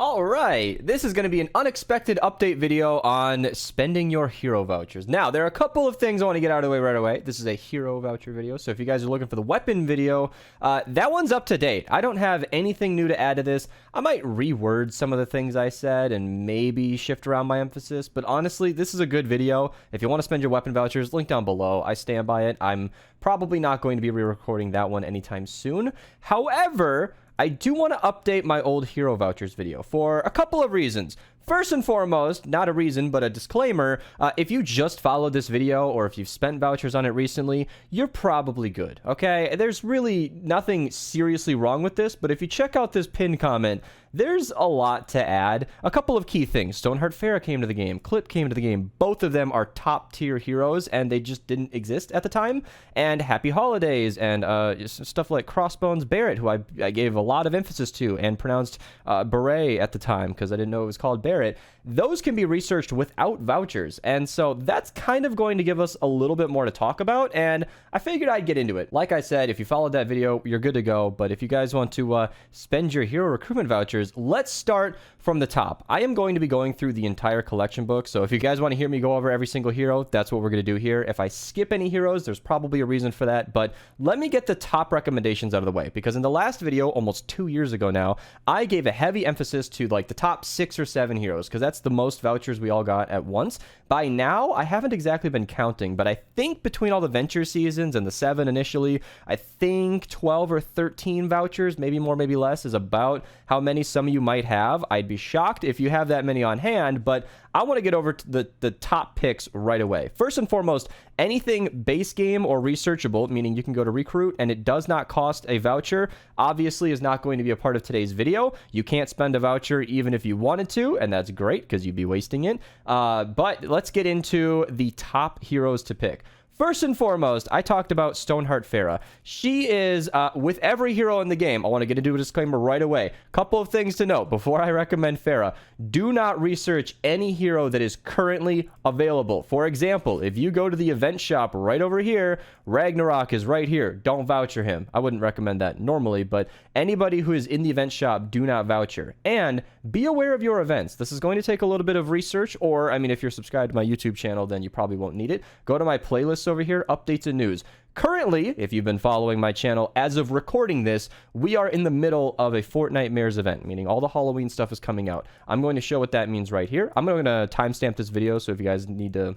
All right, this is going to be an unexpected update video on spending your hero vouchers. Now, there are a couple of things I want to get out of the way right away. This is a hero voucher video, so if you guys are looking for the weapon video, that one's up to date. I don't have anything new to add to this. I might reword some of the things I said and maybe shift around my emphasis, but honestly, this is a good video. If you want to spend your weapon vouchers, link down below. I stand by it. I'm probably not going to be re-recording that one anytime soon. However, I do want to update my old hero vouchers video for a couple of reasons. First and foremost, not a reason, but a disclaimer, if you just followed this video or if you've spent vouchers on it recently, you're probably good, okay? There's really nothing seriously wrong with this, but if you check out this pinned comment, there's a lot to add. A couple of key things. Stoneheart Farrah came to the game. Clip came to the game. Both of them are top tier heroes, and they just didn't exist at the time. And Happy Holidays, and stuff like Crossbones Barret, who I gave a lot of emphasis to, and pronounced Barret at the time, because I didn't know it was called Barret. Those can be researched without vouchers, and so that's kind of going to give us a little bit more to talk about, and I figured I'd get into it. Like I said, if you followed that video, you're good to go, but if you guys want to spend your hero recruitment vouchers, let's start from the top. I am going to be going through the entire collection book, so if you guys want to hear me go over every single hero, that's what we're going to do here. If I skip any heroes, there's probably a reason for that, but let me get the top recommendations out of the way, because in the last video, almost 2 years ago now, I gave a heavy emphasis to like the top 6 or 7 heroes, because that's the most vouchers we all got at once. By now, I haven't exactly been counting, but I think between all the venture seasons and the 7 initially, I think 12 or 13 vouchers, maybe more, maybe less, is about how many some of you might have. I'd be shocked if you have that many on hand, but I want to get over to the top picks right away. First and foremost, anything base game or researchable, meaning you can go to recruit and it does not cost a voucher, obviously is not going to be a part of today's video. You can't spend a voucher even if you wanted to, and that's great because you'd be wasting it. But let's get into the top heroes to pick. First and foremost, I talked about Stoneheart Farrah. She is, with every hero in the game, I want to get into a disclaimer right away. Couple of things to note before I recommend Farrah. Do not research any hero that is currently available. For example, if you go to the event shop right over here, Ragnarok is right here. Don't voucher him. I wouldn't recommend that normally, but anybody who is in the event shop, do not voucher. And be aware of your events. This is going to take a little bit of research, or, I mean, if you're subscribed to my YouTube channel, then you probably won't need it. Go to my playlist over here, updates and news. Currently, if you've been following my channel, as of recording this, we are in the middle of a Fortnite Mares event, meaning all the Halloween stuff is coming out. I'm going to show what that means right here. I'm going to timestamp this video, so if you guys need to,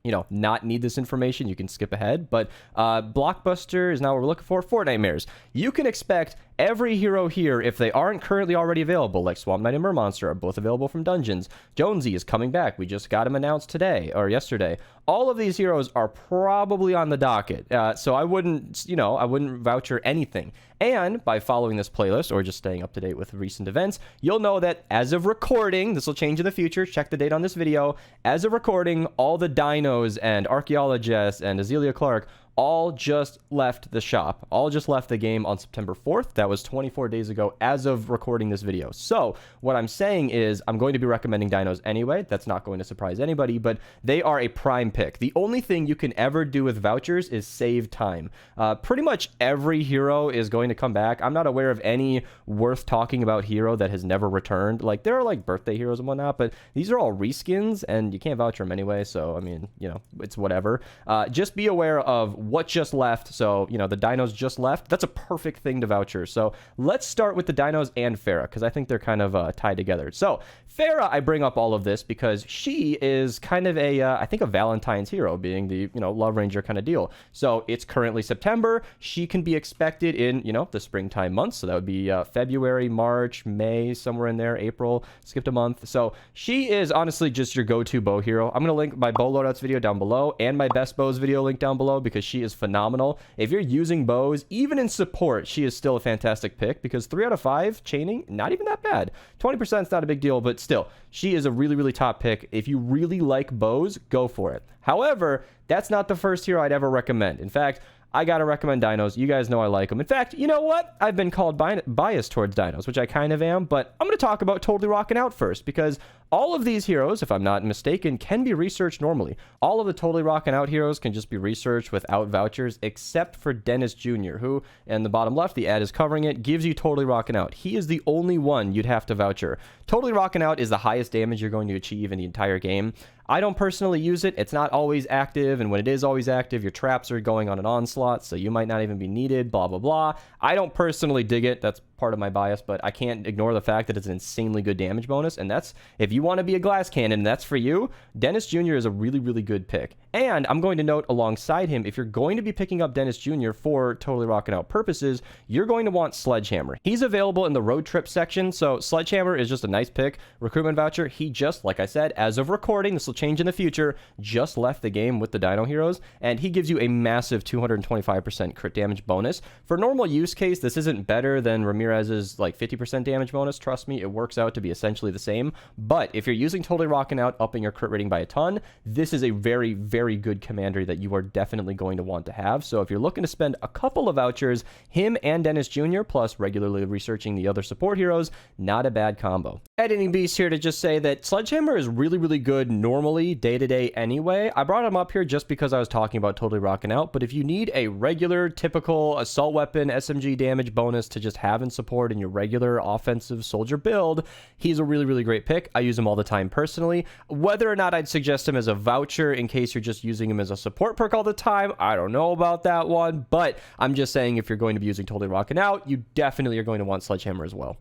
you know, not need this information, you can skip ahead. But Blockbuster is now what we're looking for. Fortnite Mares. You can expect every hero here, if they aren't currently already available, like Swamp Knight and Mermonster are both available from Dungeons. Jonesy is coming back. We just got him announced today or yesterday. All of these heroes are probably on the docket. So I wouldn't, you know, I wouldn't voucher anything. And by following this playlist or just staying up to date with recent events, you'll know that as of recording, this will change in the future. Check the date on this video. As of recording, all the Dinos and Archaeolo-Jess and Azealia Clark all just left the shop, all just left the game on September 4th. That was 24 days ago as of recording this video. So what I'm saying is I'm going to be recommending Dinos anyway. That's not going to surprise anybody, but they are a prime pick. The only thing you can ever do with vouchers is save time. Pretty much every hero is going to come back. I'm not aware of any worth talking about hero that has never returned. Like, there are like birthday heroes and whatnot, but these are all reskins and you can't voucher them anyway. So, I mean, you know, it's whatever. Just be aware of what just left. So, you know, the Dinos just left. That's a perfect thing to voucher. So let's start with the Dinos and Farrah, because I think they're kind of tied together. So Farrah, I bring up all of this because she is kind of a, I think, a Valentine's hero, being the, you know, Love Ranger kind of deal. So it's currently September. She can be expected in, you know, the springtime months. So that would be February, March, May, somewhere in there, April, skipped a month. So she is honestly just your go-to bow hero. I'm going to link my bow loadouts video down below and my best bows video link down below, because she is phenomenal. If you're using bows, even in support, she is still a fantastic pick, because 3 out of 5 chaining, not even that bad. 20% is not a big deal, but still, she is a really, really top pick. If you really like bows, go for it. However, that's not the first hero I'd ever recommend. In fact, I gotta recommend Dinos. You guys know I like them. In fact, you know what? I've been called biased towards Dinos, which I kind of am, but I'm gonna talk about Totally Rockin' Out first, because all of these heroes, if I'm not mistaken, can be researched normally. All of the Totally Rockin' Out heroes can just be researched without vouchers, except for Dennis Jr., who, in the bottom left, the ad is covering it, gives you Totally Rockin' Out. He is the only one you'd have to voucher. Totally Rockin' Out is the highest damage you're going to achieve in the entire game. I don't personally use it. It's not always active, and when it is always active, your traps are going on an onslaught, so you might not even be needed, blah, blah, blah. I don't personally dig it. That's part of my bias, but I can't ignore the fact that it's an insanely good damage bonus, and that's, if you want to be a glass cannon, that's for you. Dennis Jr. is a really, really good pick. And I'm going to note alongside him, if you're going to be picking up Dennis Jr. for Totally Rockin' Out purposes, you're going to want Sledgehammer. He's available in the road trip section, so Sledgehammer is just a nice pick. Recruitment voucher, he just, like I said, as of recording, this will change in the future, just left the game with the Dino Heroes, and he gives you a massive 225% crit damage bonus. For normal use case, this isn't better than Ramirez's like 50% damage bonus. Trust me, it works out to be essentially the same. But if you're using Totally Rockin' Out, upping your crit rating by a ton, this is a very, very good commander that you are definitely going to want to have. So if you're looking to spend a couple of vouchers, him and Dennis Jr., plus regularly researching the other support heroes, not a bad combo. Editing Beast here to just say that Sledgehammer is really, really good normally, day-to-day anyway. I brought him up here just because I was talking about Totally Rockin' Out, but if you need a regular, typical assault weapon, SMG damage bonus to just have in support in your regular offensive soldier build, he's a really, really great pick. I use him all the time personally. Whether or not I'd suggest him as a voucher in case you're just using him as a support perk all the time, I don't know about that one, but I'm just saying if you're going to be using Totally Rockin' Out, you definitely are going to want Sledgehammer as well.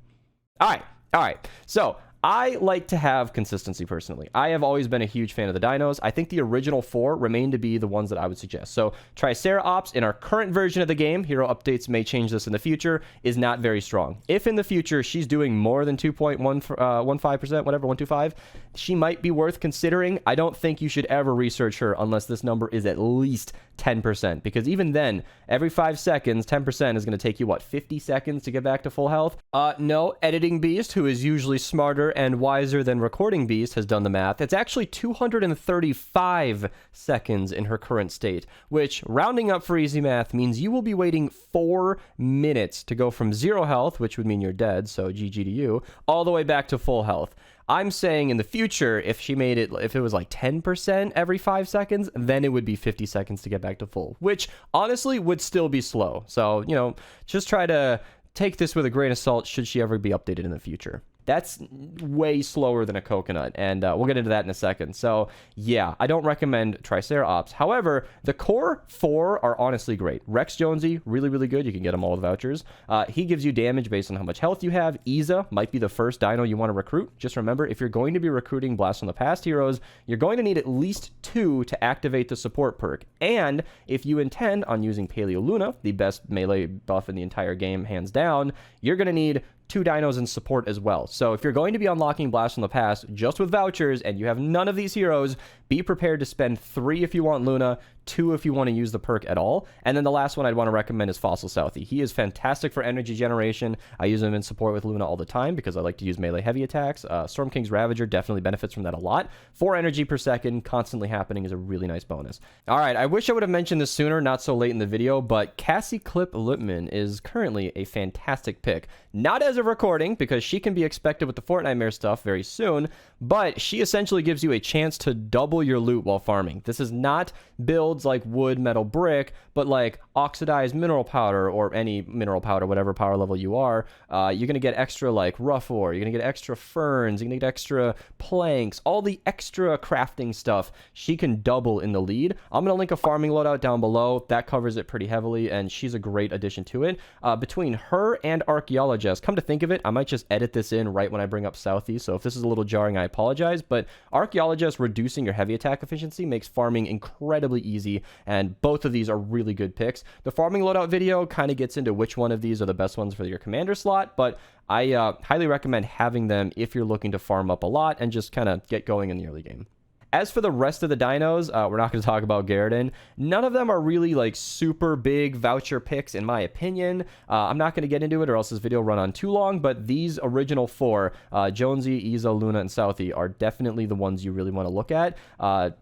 All right. So I like to have consistency personally. I have always been a huge fan of the Dinos. I think the original 4 remain to be the ones that I would suggest. So Triceratops in our current version of the game, hero updates may change this in the future, is not very strong. If in the future she's doing more than 2.15%, whatever, 125, she might be worth considering. I don't think you should ever research her unless this number is at least 10%, because even then, every 5 seconds, 10% is going to take you, what, 50 seconds to get back to full health? No, Editing Beast, who is usually smarter and wiser than Recording Beast, has done the math. It's actually 235 seconds in her current state, which, rounding up for easy math, means you will be waiting 4 minutes to go from 0 health, which would mean you're dead, so GG to you, all the way back to full health. I'm saying in the future, if she made it, if it was like 10% every 5 seconds, then it would be 50 seconds to get back to full, which honestly would still be slow. So, you know, just try to take this with a grain of salt should she ever be updated in the future. That's way slower than a coconut, and we'll get into that in a second. So, yeah, I don't recommend Triceratops. However, the core 4 are honestly great. Rex Jonesy, really, really good. You can get them all with vouchers. He gives you damage based on how much health you have. Iza might be the first dino you want to recruit. Just remember, if you're going to be recruiting Blast from the Past heroes, you're going to need at least 2 to activate the support perk. And if you intend on using Paleo Luna, the best melee buff in the entire game, hands down, you're going to need 2 dinos in support as well. So if you're going to be unlocking Blast from the Past just with vouchers and you have none of these heroes, be prepared to spend 3 if you want Luna, 2 if you want to use the perk at all. And then the last one I'd want to recommend is Fossil Southie. He is fantastic for energy generation. I use him in support with Luna all the time because I like to use melee heavy attacks. Storm King's Ravager definitely benefits from that a lot. 4 energy per second constantly happening is a really nice bonus. All right, I wish I would have mentioned this sooner, not so late in the video, but Cassie Clip Lipman is currently a fantastic pick. Not as of recording, because she can be expected with the Fortnite stuff very soon, but she essentially gives you a chance to double your loot while farming. This is not builds like wood, metal, brick, but like oxidized mineral powder or any mineral powder, whatever power level you are. You're going to get extra like rough ore, you're going to get extra ferns, you're going to get extra planks, all the extra crafting stuff she can double in the lead. I'm going to link a farming loadout down below. That covers it pretty heavily, and she's a great addition to it. Between her and Archaeolo-Jess, come to think of it, I might just edit this in right when I bring up Southie, so if this is a little jarring, I apologize, but Archaeolo-Jess reducing your heavy attack efficiency makes farming incredibly easy, and both of these are really good picks. The farming loadout video kind of gets into which one of these are the best ones for your commander slot, but I highly recommend having them if you're looking to farm up a lot and just kind of get going in the early game. As for the rest of the dinos, we're not going to talk about Garridan. None of them are really like super big voucher picks in my opinion. I'm not going to get into it or else this video will run on too long, but these original 4, Jonesy, Izo, Luna, and Southie, are definitely the ones you really want to look at,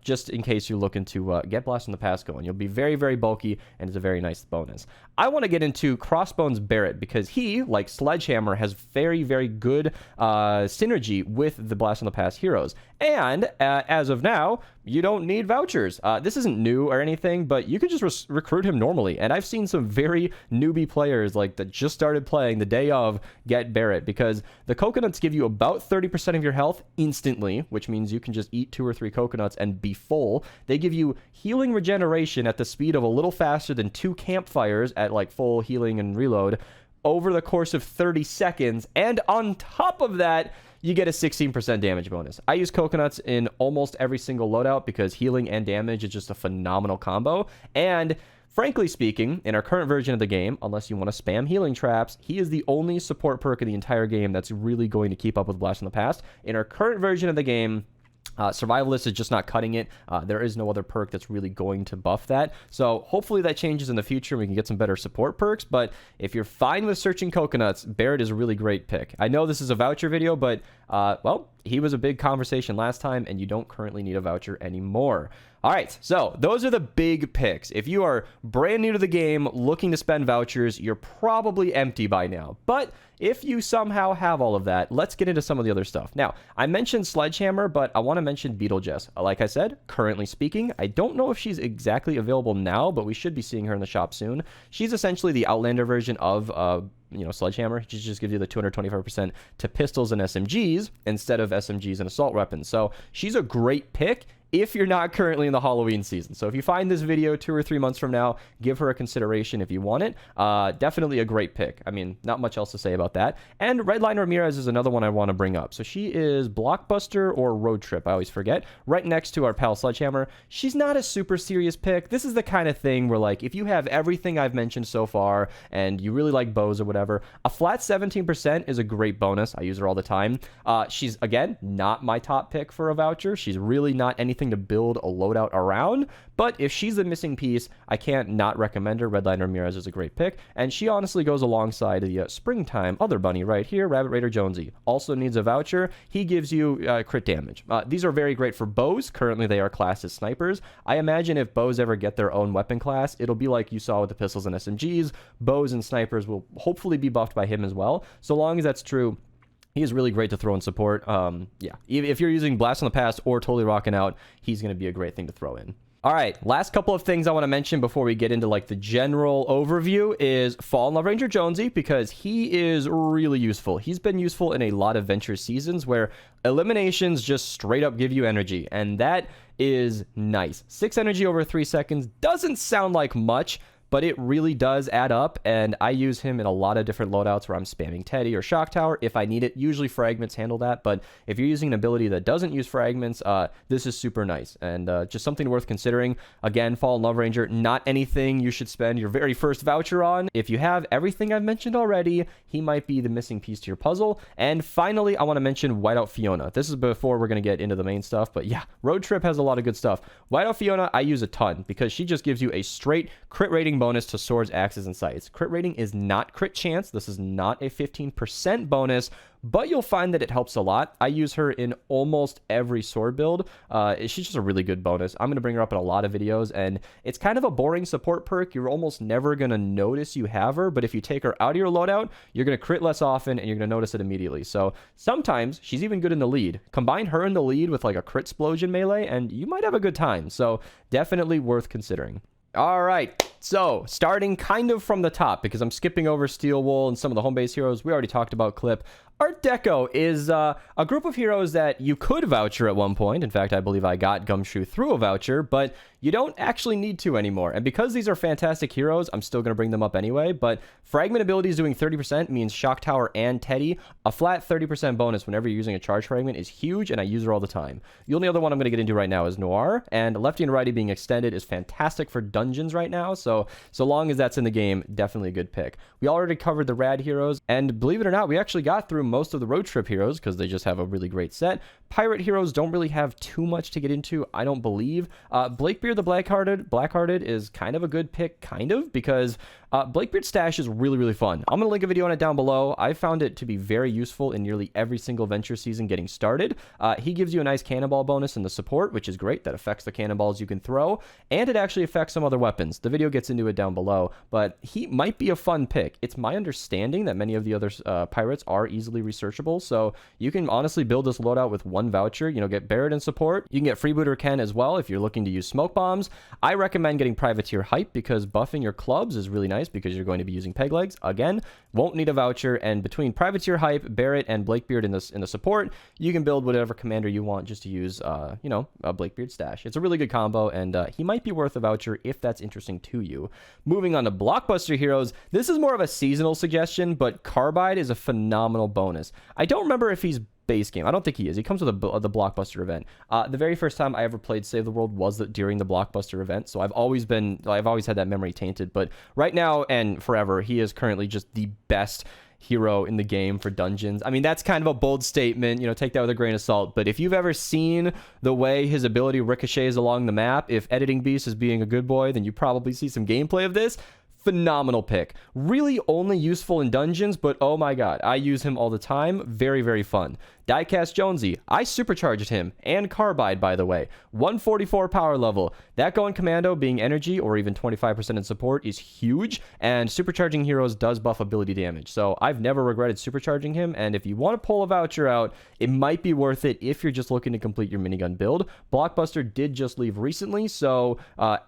just in case you're looking to get Blast from the Past going. You'll be very, very bulky, and it's a very nice bonus. I want to get into Crossbones Barret because he, like Sledgehammer, has very, very good synergy with the Blast from the Past heroes. And as of now, you don't need vouchers. This isn't new or anything, but you can just recruit him normally. And I've seen some very newbie players like that just started playing the day of get Barret, because the coconuts give you about 30% of your health instantly, which means you can just eat 2 or 3 coconuts and be full. They give you healing regeneration at the speed of a little faster than 2 campfires at like full healing and reload over the course of 30 seconds. And on top of that, you get a 16% damage bonus. I use coconuts in almost every single loadout because healing and damage is just a phenomenal combo. And frankly speaking, in our current version of the game, unless you want to spam healing traps, he is the only support perk in the entire game that's really going to keep up with Blast from the Past. In our current version of the game, Survivalist is just not cutting it. There is no other perk that's really going to buff that. So hopefully that changes in the future and we can get some better support perks. But if you're fine with searching coconuts, Barret is a really great pick. I know this is a voucher video, but well, he was a big conversation last time and you don't currently need a voucher anymore. All right, so those are the big picks. If you are brand new to the game, looking to spend vouchers, you're probably empty by now. But if you somehow have all of that, let's get into some of the other stuff. Now, I mentioned Sledgehammer, but I want to mention Beetlejess. Like I said, currently speaking, I don't know if she's exactly available now, but we should be seeing her in the shop soon. She's essentially the Outlander version of Sledgehammer. She just gives you the 225% to pistols and SMGs instead of SMGs and assault weapons. So she's a great pick if you're not currently in the Halloween season. So if you find this video 2 or 3 months from now, give her a consideration if you want it. Definitely a great pick. I mean, not much else to say about that. And Redline Ramirez is another one I want to bring up. So she is Blockbuster or Road Trip, I always forget, right next to our pal Sledgehammer. She's not a super serious pick. This is the kind of thing where, like, if you have everything I've mentioned so far and you really like bows or whatever, a flat 17% is a great bonus. I use her all the time. She's, again, not my top pick for a voucher. She's really not anything to build a loadout around, but if she's the missing piece, I can't not recommend her. Redline Ramirez is a great pick, and she honestly goes alongside the springtime other bunny right here, Rabbit Raider Jonesy. Also needs a voucher. He gives you crit damage. These are very great for bows. Currently, they are classed as snipers. I imagine if bows ever get their own weapon class, it'll be like you saw with the pistols and SMGs. Bows and snipers will hopefully be buffed by him as well. So long as that's true, he is really great to throw in support. Yeah, if you're using Blast from the Past or totally rocking out, he's going to be a great thing to throw in. All right, last couple of things I want to mention before we get into like the general overview is Fallen Love Ranger Jonesy, because he is really useful. He's been useful in a lot of Ventures seasons where eliminations just straight up give you energy, and that is nice. 6 energy over 3 seconds doesn't sound like much, but it really does add up, and I use him in a lot of different loadouts where I'm spamming Teddy or Shock Tower if I need it. Usually fragments handle that, but if you're using an ability that doesn't use fragments, this is super nice, and just something worth considering. Again, Fallen Love Ranger, not anything you should spend your very first voucher on. If you have everything I've mentioned already, he might be the missing piece to your puzzle. And finally, I want to mention Whiteout Fiona. This is before we're going to get into the main stuff, but yeah, Road Trip has a lot of good stuff. Whiteout Fiona, I use a ton because she just gives you a straight crit rating bonus to swords, axes, and sights. Crit rating is not crit chance. This is not a 15% bonus, but you'll find that it helps a lot. I use her in almost every sword build. She's just a really good bonus. I'm going to bring her up in a lot of videos, and it's kind of a boring support perk. You're almost never going to notice you have her, but if you take her out of your loadout, you're going to crit less often, and you're going to notice it immediately. So sometimes she's even good in the lead. Combine her in the lead with like a crit explosion melee, and you might have a good time. So definitely worth considering. All right, so starting kind of from the top, because I'm skipping over Steel Wool and some of the home base heroes we already talked about. Clip Art Deco is a group of heroes that you could voucher at one point. In fact, I believe I got Gumshoe through a voucher, but you don't actually need to anymore. And because these are fantastic heroes, I'm still going to bring them up anyway. But Fragment abilities doing 30% means Shock Tower and Teddy. A flat 30% bonus whenever you're using a charge fragment is huge, and I use her all the time. The only other one I'm going to get into right now is Noir, and Lefty and Righty being extended is fantastic for dungeons right now. So long as that's in the game, definitely a good pick. We already covered the rad heroes, and believe it or not, we actually got through most of the road trip heroes because they just have a really great set. Pirate heroes don't really have too much to get into, I don't believe. Blakebeard the Blackhearted is kind of a good pick, because Blakebeard's stash is really, really fun. I'm going to link a video on it down below. I found it to be very useful in nearly every single venture season getting started. He gives you a nice cannonball bonus in the support, which is great. That affects the cannonballs you can throw, and it actually affects some other weapons. The video gets into it down below, but he might be a fun pick. It's my understanding that many of the other pirates are easily researchable, so you can honestly build this loadout with one voucher. You know, get Barret in support. You can get Freebooter Ken as well if you're looking to use smoke bombs. I recommend getting Privateer Hype because buffing your clubs is really nice because you're going to be using peg legs. Again, won't need a voucher, and between Privateer Hype, Barret, and Blakebeard in the support, you can build whatever commander you want just to use, you know, a Blakebeard stash. It's a really good combo, and he might be worth a voucher if that's interesting to you. Moving on to blockbuster heroes, this is more of a seasonal suggestion, but Carbide is a phenomenal bonus. I don't remember if he's base game. I don't think he is. He comes with the Blockbuster event. The very first time I ever played Save the World was during the Blockbuster event, so I've always had that memory tainted. But right now and forever, he is currently just the best hero in the game for dungeons. I mean, that's kind of a bold statement, you know, take that with a grain of salt, but if you've ever seen the way his ability ricochets along the map, if Editing Beast is being a good boy, then you probably see some gameplay of this. Phenomenal pick. Really only useful in dungeons, but oh my god, I use him all the time. Very, very fun. Diecast Jonesy, I supercharged him, and Carbide, by the way. 144 power level. That going commando being energy or even 25% in support is huge, and supercharging heroes does buff ability damage. So I've never regretted supercharging him, and if you want to pull a voucher out, it might be worth it if you're just looking to complete your minigun build. Blockbuster did just leave recently, so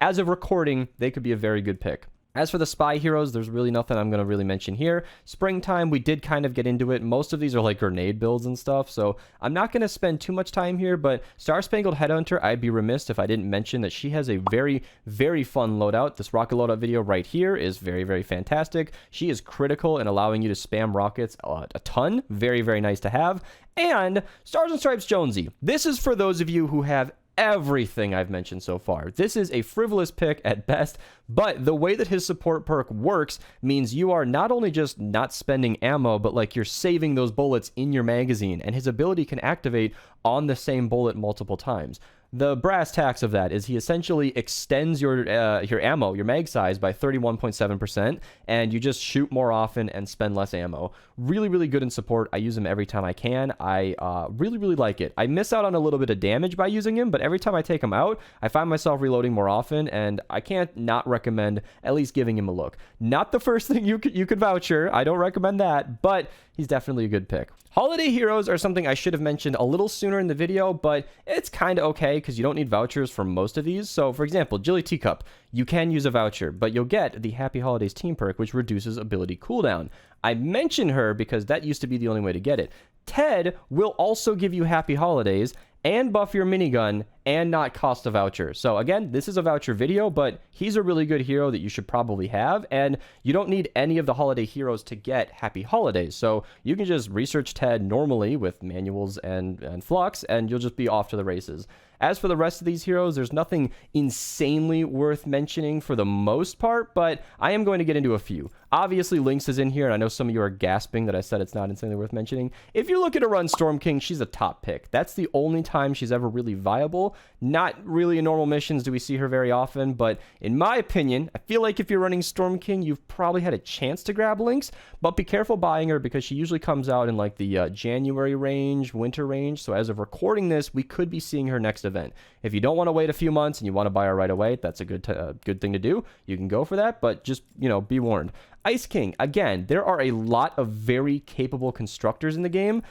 as of recording, they could be a very good pick. As for the spy heroes, there's really nothing I'm going to really mention here. Springtime, we did kind of get into it. Most of these are like grenade builds and stuff, so I'm not going to spend too much time here, but Starspangled Headhunter, I'd be remiss if I didn't mention that she has a very, very fun loadout. This rocket loadout video right here is very, very fantastic. She is critical in allowing you to spam rockets a ton. Very, very nice to have. And Stars and Stripes Jonesy. This is for those of you who have everything I've mentioned so far. This is a frivolous pick at best, but the way that his support perk works means you are not only just not spending ammo, but like you're saving those bullets in your magazine, and his ability can activate on the same bullet multiple times. The brass tacks of that is he essentially extends your ammo, your mag size by 31.7%, and you just shoot more often and spend less ammo. Really, really good in support. I use him every time I can. I really, really like it. I miss out on a little bit of damage by using him, but every time I take him out, I find myself reloading more often, and I can't not recommend at least giving him a look. Not the first thing you could voucher. I don't recommend that, but he's definitely a good pick. Holiday heroes are something I should have mentioned a little sooner in the video, but it's kind of okay because you don't need vouchers for most of these. So, for example, Jilly Teacup, you can use a voucher, but you'll get the Happy Holidays team perk, which reduces ability cooldown. I mention her because that used to be the only way to get it. Ted will also give you Happy Holidays and buff your minigun and not cost a voucher. So again, this is a voucher video, but he's a really good hero that you should probably have, and you don't need any of the holiday heroes to get Happy Holidays. So you can just research Ted normally with manuals and flux, and you'll just be off to the races. As for the rest of these heroes, there's nothing insanely worth mentioning for the most part, but I am going to get into a few. Obviously, Lynx is in here, and I know some of you are gasping that I said it's not insanely worth mentioning. If you're looking to run Storm King, she's a top pick. That's the only time she's ever really viable. Not really in normal missions do we see her very often, but in my opinion, I feel like if you're running Storm King, you've probably had a chance to grab Lynx, but be careful buying her because she usually comes out in like the January range, winter range, so as of recording this, we could be seeing her next event. If you don't want to wait a few months and you want to buy her right away, that's a good thing to do. You can go for that, but just, you know, be warned. Ice King, again, there are a lot of very capable constructors in the game.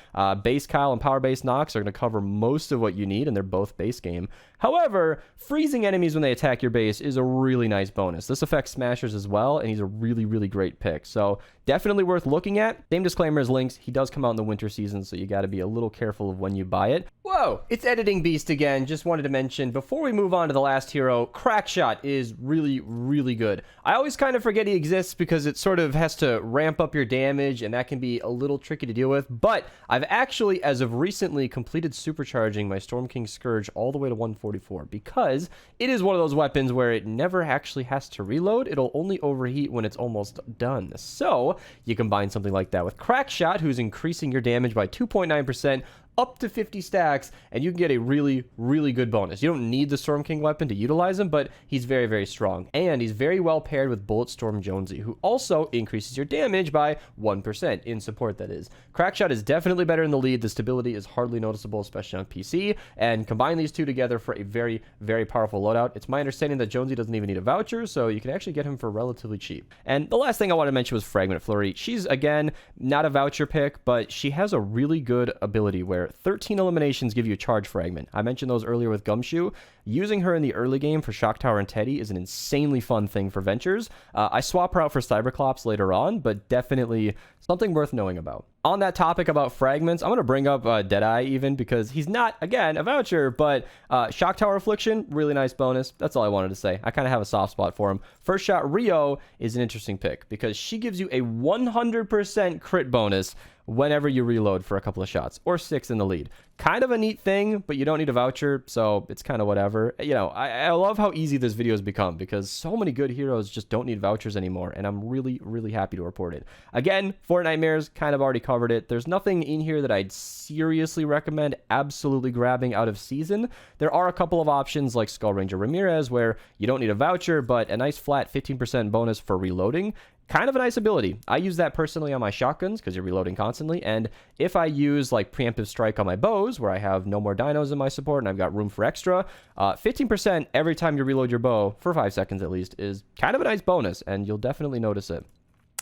Base Kyle and Power Base Nox are going to cover most of what you need, and they're both base game. However, freezing enemies when they attack your base is a really nice bonus. This affects smashers as well, and he's a really, really great pick. So definitely worth looking at. Same disclaimer as Lynx. He does come out in the winter season, so you got to be a little careful of when you buy it. But Whoa, it's Editing Beast again. Just wanted to mention, before we move on to the last hero, Crackshot is really, really good. I always kind of forget he exists because it sort of has to ramp up your damage, and that can be a little tricky to deal with. But I've actually, as of recently, completed supercharging my Storm King Scourge all the way to 144 because it is one of those weapons where it never actually has to reload. It'll only overheat when it's almost done. So you combine something like that with Crackshot, who's increasing your damage by 2.9%, up to 50 stacks, and you can get a really, really good bonus. You don't need the Storm King weapon to utilize him, but he's very, very strong. And he's very well paired with Bulletstorm Jonesy, who also increases your damage by 1%, in support that is. Crackshot is definitely better in the lead. The stability is hardly noticeable, especially on PC, and combine these two together for a very, very powerful loadout. It's my understanding that Jonesy doesn't even need a voucher, so you can actually get him for relatively cheap. And the last thing I want to mention was Fragment Flurry. She's, again, not a voucher pick, but she has a really good ability where 13 eliminations give you a charge fragment. I mentioned those earlier with Gumshoe. Using her in the early game for Shock Tower and Teddy is an insanely fun thing for Ventures. I swap her out for Cyberclops later on, but definitely something worth knowing about. On that topic about fragments, I'm going to bring up Deadeye even because he's not, again, a voucher, but Shock Tower Affliction, really nice bonus. That's all I wanted to say. I kind of have a soft spot for him. First Shot Rio is an interesting pick because she gives you a 100% crit bonus whenever you reload for a couple of shots, or 6 in the lead. Kind of a neat thing, but you don't need a voucher, so it's kind of whatever. You know, I love how easy this video has become because so many good heroes just don't need vouchers anymore, and I'm really, really happy to report it. Again, Fortnite kind of already covered it. There's nothing in here that I'd seriously recommend absolutely grabbing out of season. There are a couple of options like Skull Ranger Ramirez where you don't need a voucher, but a nice flat 15% bonus for reloading. Kind of a nice ability. I use that personally on my shotguns because you're reloading constantly, and if I use like Preemptive Strike on my bows where I have no more dinos in my support and I've got room for extra, 15% every time you reload your bow for 5 seconds at least is kind of a nice bonus, and you'll definitely notice it.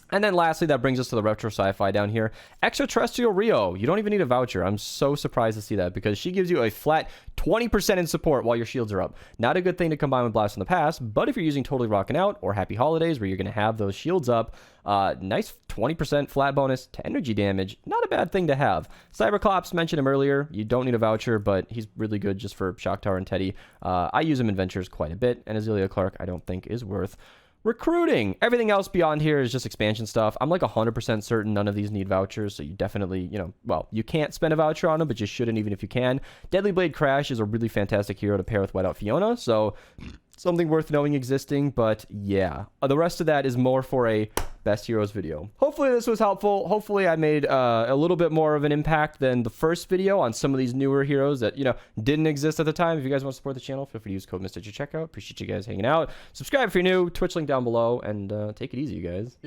And then lastly, that brings us to the retro sci-fi down here. Extraterrestrial Rio. You don't even need a voucher. I'm so surprised to see that because she gives you a flat 20% in support while your shields are up. Not a good thing to combine with Blast from the Past, but if you're using Totally Rockin' Out or Happy Holidays where you're going to have those shields up, nice 20% flat bonus to energy damage. Not a bad thing to have. Cyberclops, mentioned him earlier. You don't need a voucher, but he's really good just for Shock Tower and Teddy. I use him in Ventures quite a bit, and Azealia Clark I don't think is worth recruiting. Everything else beyond here is just expansion stuff. I'm like 100% certain none of these need vouchers, so you definitely, you know, well, you can't spend a voucher on them, but you shouldn't even if you can. Deadly Blade Crash is a really fantastic hero to pair with Whiteout Fiona, so something worth knowing existing, but yeah. The rest of that is more for a Best Heroes video. Hopefully this was helpful. Hopefully I made a little bit more of an impact than the first video on some of these newer heroes that, you know, didn't exist at the time. If you guys want to support the channel, feel free to use code Mista at your checkout. Appreciate you guys hanging out. Subscribe if you're new. Twitch link down below, and take it easy, you guys.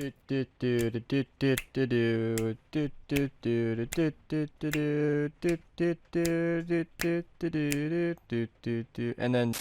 And then